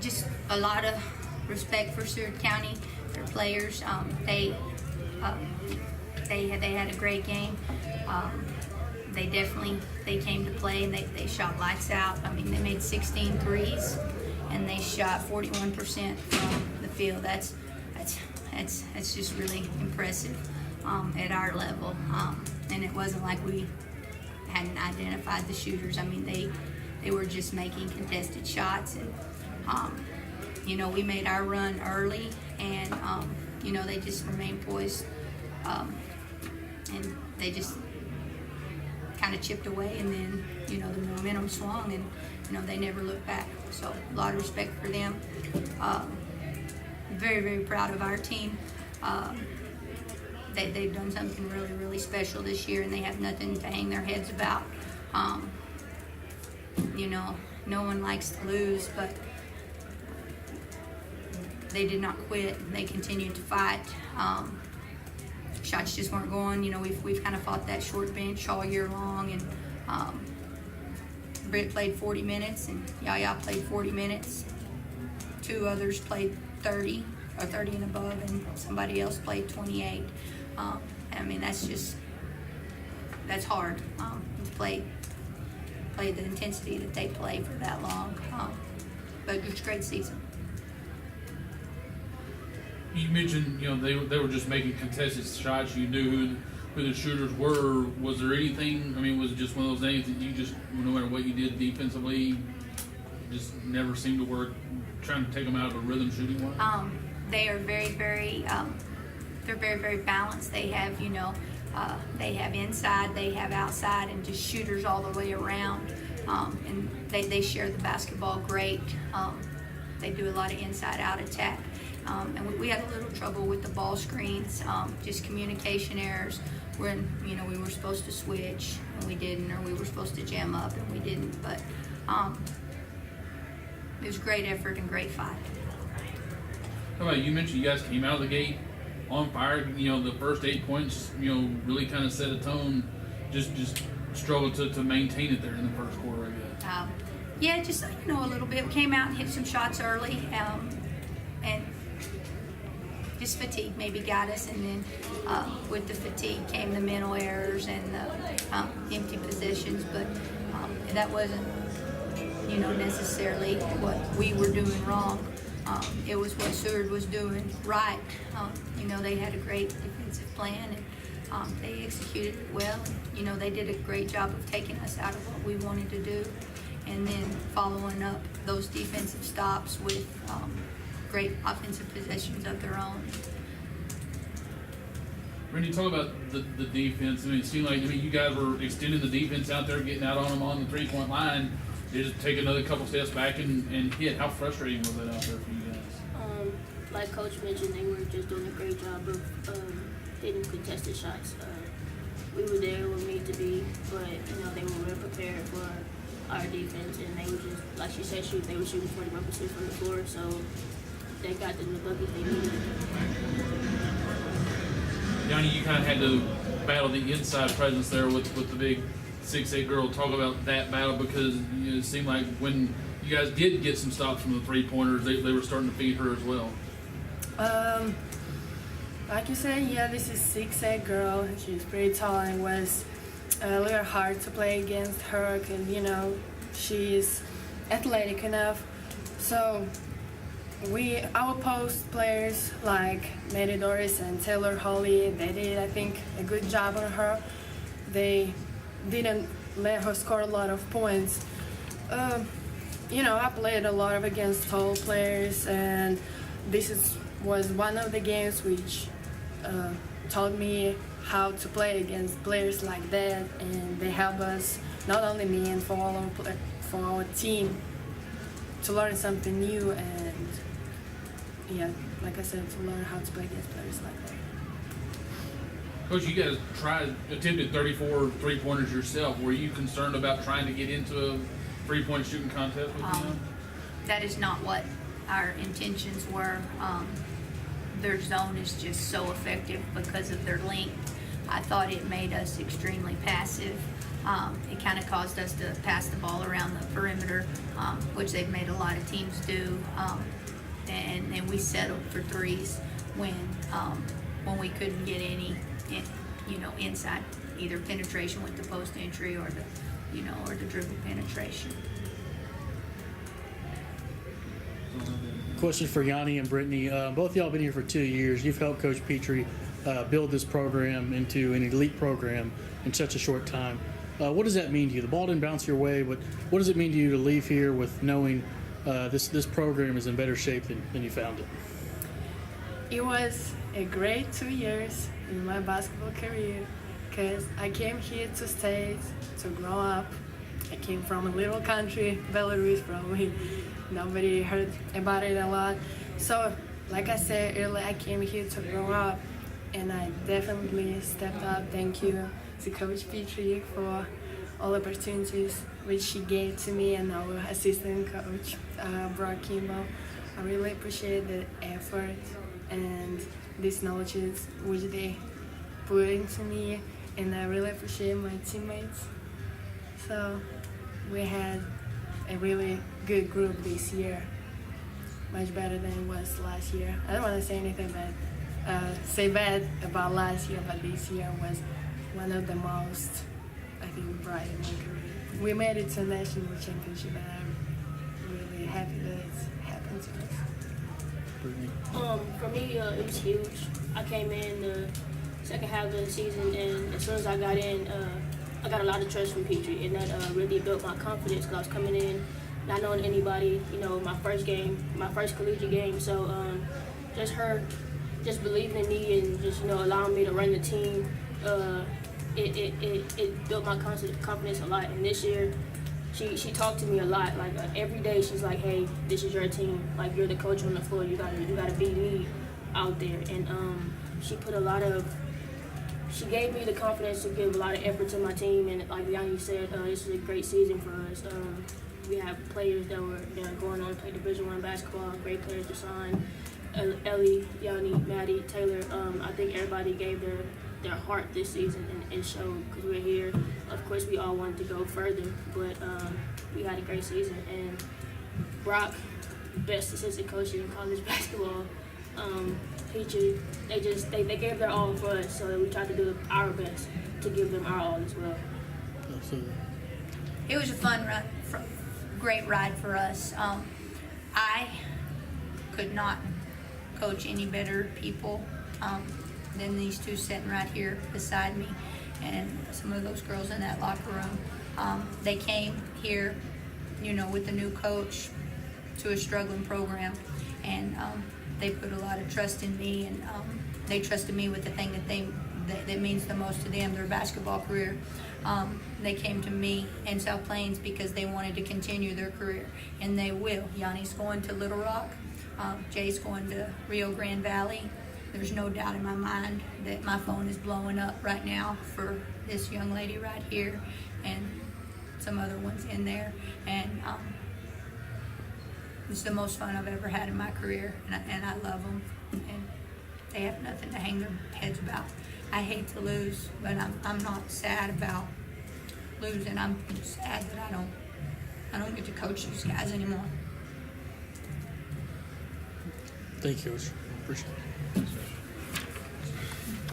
Just a lot of respect for Seward County, their players. They had a great game. They came to play and they shot lights out. I mean, they made 16 threes and they shot 41% from the field. That's just really impressive at our level. And it wasn't like we hadn't identified the shooters. I mean, they were just making contested shots, and we made our run early, and they just remained poised, and they just kind of chipped away, and then the momentum swung, and they never looked back. So a lot of respect for them. Very, very proud of our team. They've done something really, really special this year, and they have nothing to hang their heads about. No one likes to lose, but they did not quit. They continued to fight. Shots just weren't going. We've kind of fought that short bench all year long, and Britt played 40 minutes, and Yaya played 40 minutes. Two others played 30 or 30 and above, and somebody else played 28. I mean, that's hard to play the intensity that they play for that long. But it's a great season. You mentioned, they were just making contested shots. You knew who the shooters were. Was there anything? I mean, was it just one of those things that you just, no matter what you did defensively, just never seemed to work? Trying to take them out of a rhythm shooting wise. They are very, very. They're very, very balanced. They have, they have inside, they have outside, and just shooters all the way around. And they share the basketball great. They do a lot of inside-out attack. And we had a little trouble with the ball screens, just communication errors when, we were supposed to switch and we didn't, or we were supposed to jam up and we didn't. But it was great effort and great fight. How about you mentioned you guys came out of the gate on fire. The first 8 points, really kind of set a tone. Just struggled to maintain it there in the first quarter, I guess. Just a little bit. We came out and hit some shots early, and just fatigue maybe got us. And then with the fatigue came the mental errors and the empty possessions. But that wasn't, necessarily what we were doing wrong. It was what Seward was doing right. They had a great defensive plan, and they executed it well. They did a great job of taking us out of what we wanted to do, and then following up those defensive stops with great offensive possessions of their own. Randy, talk about the defense. I mean, it seemed like you guys were extending the defense out there, getting out on them on the three-point line. They just take another couple steps back and hit. How frustrating was that out there for you guys? Like Coach mentioned, they were just doing a great job of hitting contested shots. We were there where we needed to be, but they were well prepared for our defense, and they were just, like she said, they were shooting 41% from the floor, so they got them the bucket they needed. Yanni, you kind of had to battle the inside presence there with the big 6'8" girl. Talk about that battle, because it seemed like when you guys did get some stops from the three-pointers, they were starting to feed her as well. Like you said, this is 6'8" girl. She's pretty tall, and it was a little hard to play against her, because she's athletic enough. So our post players like Mary Doris and Taylor Holly, they did, I think, a good job on her. They didn't let her score a lot of points. I played a lot against tall players, and this was one of the games which taught me how to play against players like that, and they help us, not only me and for our team, to learn something new, and like I said, to learn how to play against players like that. Coach, you guys attempted 34 three-pointers yourself. Were you concerned about trying to get into a three-point shooting contest with them? That is not what our intentions were. Their zone is just so effective because of their length. I thought it made us extremely passive. It kind of caused us to pass the ball around the perimeter, which they've made a lot of teams do. And we settled for threes when we couldn't get any, inside, either penetration with the post entry or the dribble penetration. Question for Yanni and Brittany. Both y'all been here for 2 years. You've helped Coach Petrie build this program into an elite program in such a short time. What does that mean to you? The ball didn't bounce your way, but what does it mean to you to leave here with knowing this program is in better shape than you found it? It was a great 2 years in my basketball career because I came here to stay, to grow up. I came from a little country, Belarus, probably nobody heard about it a lot. So, like I said earlier, I came here to grow up, and I definitely stepped up. Thank you to Coach Petrie for all the opportunities which she gave to me and our assistant coach, Brock Kimball. I really appreciate the effort and these knowledges which they put into me, and I really appreciate my teammates. So we had a really good group this year, much better than it was last year. I don't want to say anything bad about last year, but this year was one of the most, I think, bright in my career. We made it to a national championship, and I'm really happy that it's happened to us. Brittany? For me, it was huge. I came in the second half of the season, and as soon as I got in, I got a lot of trust from Petrie, and that really built my confidence because I was coming in not knowing anybody, my first collegiate game. So just her just believing in me and just, allowing me to run the team, it built my confidence a lot. And this year, she talked to me a lot. Like every day, she's like, "Hey, this is your team. Like you're the coach on the floor. You gotta be me out there." And she gave me the confidence to give a lot of effort to my team. And like Yanni said, this is a great season for us. We have players that were going on to play Division I basketball. Great players to sign. Ellie, Yanni, Maddie, Taylor. I think everybody gave their heart this season, and it showed because we're here. Of course, we all wanted to go further, but we had a great season. And Brock, best assistant coach in college basketball, Petrie, they gave their all for us, so we tried to do our best to give them our all as well. Absolutely. It was a fun run, great ride for us. I could not coach any better people than these two sitting right here beside me, and some of those girls in that locker room. They came here, with a new coach to a struggling program, and they put a lot of trust in me, and they trusted me with the thing that means the most to them, their basketball career. They came to me in South Plains because they wanted to continue their career, and they will. Yanni's going to Little Rock. Jay's going to Rio Grande Valley. There's no doubt in my mind that my phone is blowing up right now for this young lady right here and some other ones in there. And it's the most fun I've ever had in my career, and I love them. And they have nothing to hang their heads about. I hate to lose, but I'm not sad about losing. I'm sad that I don't get to coach these guys anymore. Thank you, Coach. Appreciate it.